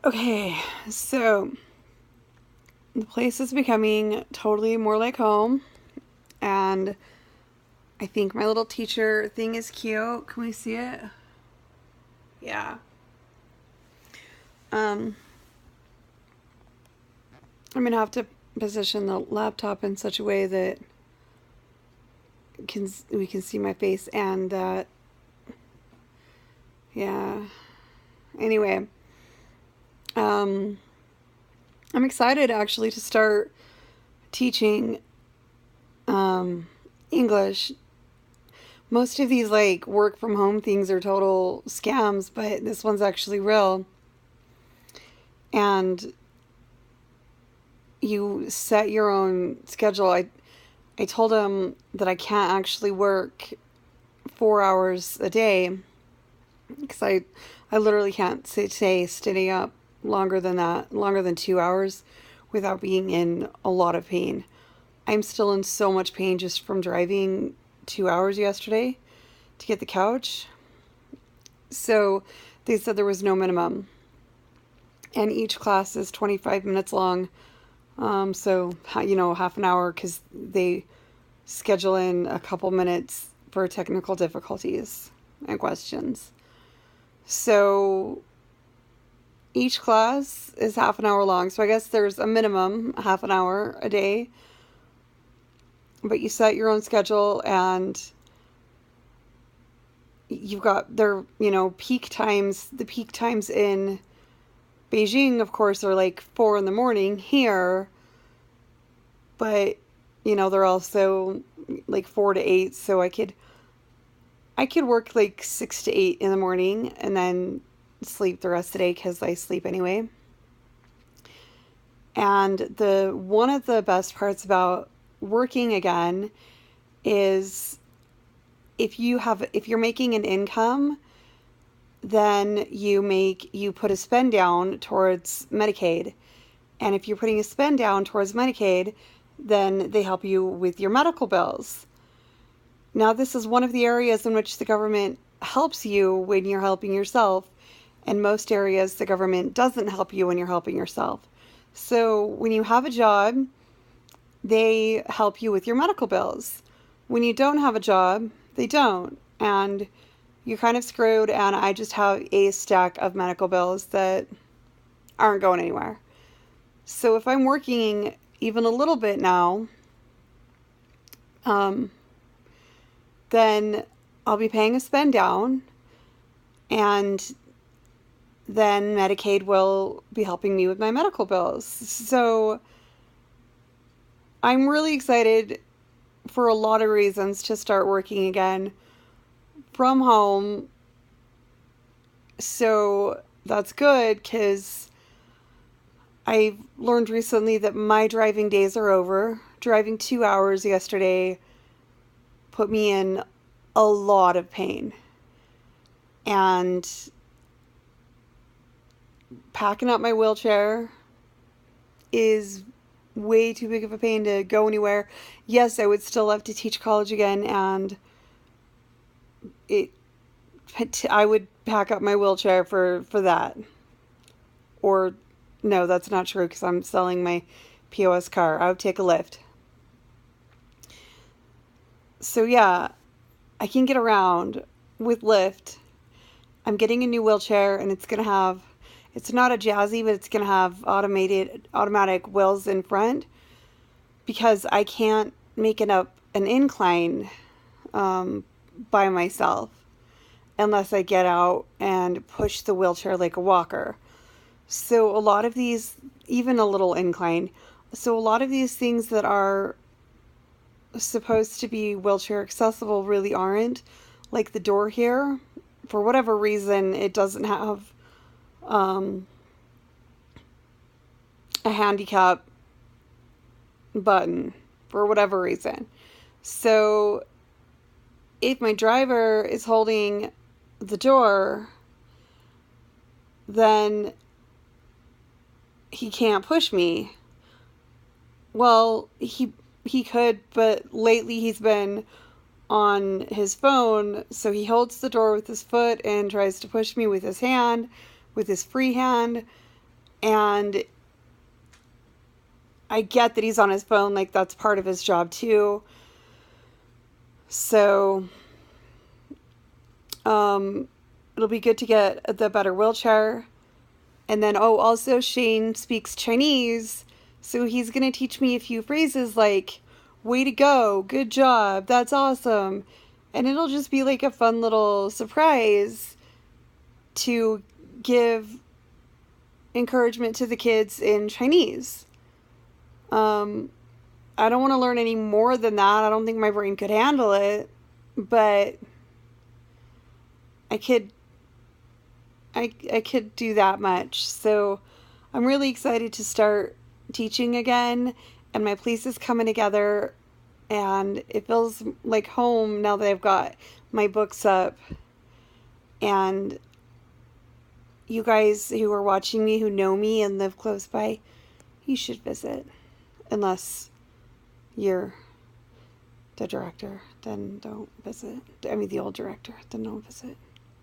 Okay, so the place is becoming totally more like home, and I think my little teacher thing is cute. Can we see it? Yeah. Um, I'm gonna have to position the laptop in such a way that we can see my face and that. Yeah. Anyway, um, I'm excited actually to start teaching English. Most of these like work from home things are total scams, but this one's actually real. And you set your own schedule. I told him that I can't actually work 4 hours a day because I literally can't stay sitting up longer than that, longer than 2 hours without being in a lot of pain. I'm still in so much pain just from driving 2 hours yesterday to get the couch. So they said there was no minimum. And each class is 25 minutes long. So, half an hour because they schedule in a couple minutes for technical difficulties and questions. So each class is half an hour long. So I guess there's a minimum half an hour a day. But you set your own schedule and you've got their, peak times. The peak times in Beijing, of course, are like 4 in the morning here. But, they're also like 4 to 8. So I could work like 6 to 8 in the morning and then sleep the rest of the day because I sleep anyway. And one of the best parts about working again is if you're making an income, then you put a spend down towards Medicaid. And if you're putting a spend down towards Medicaid, then they help you with your medical bills. Now, this is one of the areas in which the government helps you when you're helping yourself. And most areas, the government doesn't help you when you're helping yourself. So when you have a job, they help you with your medical bills. When you don't have a job, they don't. And you're kind of screwed. And I just have a stack of medical bills that aren't going anywhere. So if I'm working even a little bit now, then I'll be paying a spend down, and then Medicaid will be helping me with my medical bills. So I'm really excited for a lot of reasons to start working again from home. So that's good because I've learned recently that my driving days are over. Driving 2 hours yesterday put me in a lot of pain. And packing up my wheelchair is way too big of a pain to go anywhere. Yes, I would still love to teach college again, and I would pack up my wheelchair for that. Or, no, that's not true because I'm selling my POS car. I would take a lift. So yeah, I can get around with Lyft. I'm getting a new wheelchair, and it's not a Jazzy, but it's going to have automatic wheels in front because I can't make it up an incline by myself unless I get out and push the wheelchair like a walker. So a lot of these, even a little incline, so a lot of these things that are supposed to be wheelchair accessible really aren't. Like the door here, for whatever reason, it doesn't have a handicap button for whatever reason. So if my driver is holding the door, then he can't push me. Well, he could, but lately he's been on his phone, so he holds the door with his foot and tries to push me with his hand, with his free hand, And I get that he's on his phone, like that's part of his job too. So it'll be good to get the better wheelchair. And then, also Shane speaks Chinese, so he's going to teach me a few phrases like, way to go, good job, that's awesome. And it'll just be like a fun little surprise to give encouragement to the kids in Chinese. I don't want to learn any more than that. I don't think my brain could handle it, but I could do that much. So I'm really excited to start teaching again, and my place is coming together, and it feels like home now that I've got my books up. And you guys who are watching me, who know me and live close by, you should visit. Unless you're the director, then don't visit. I mean, the old director, then don't visit.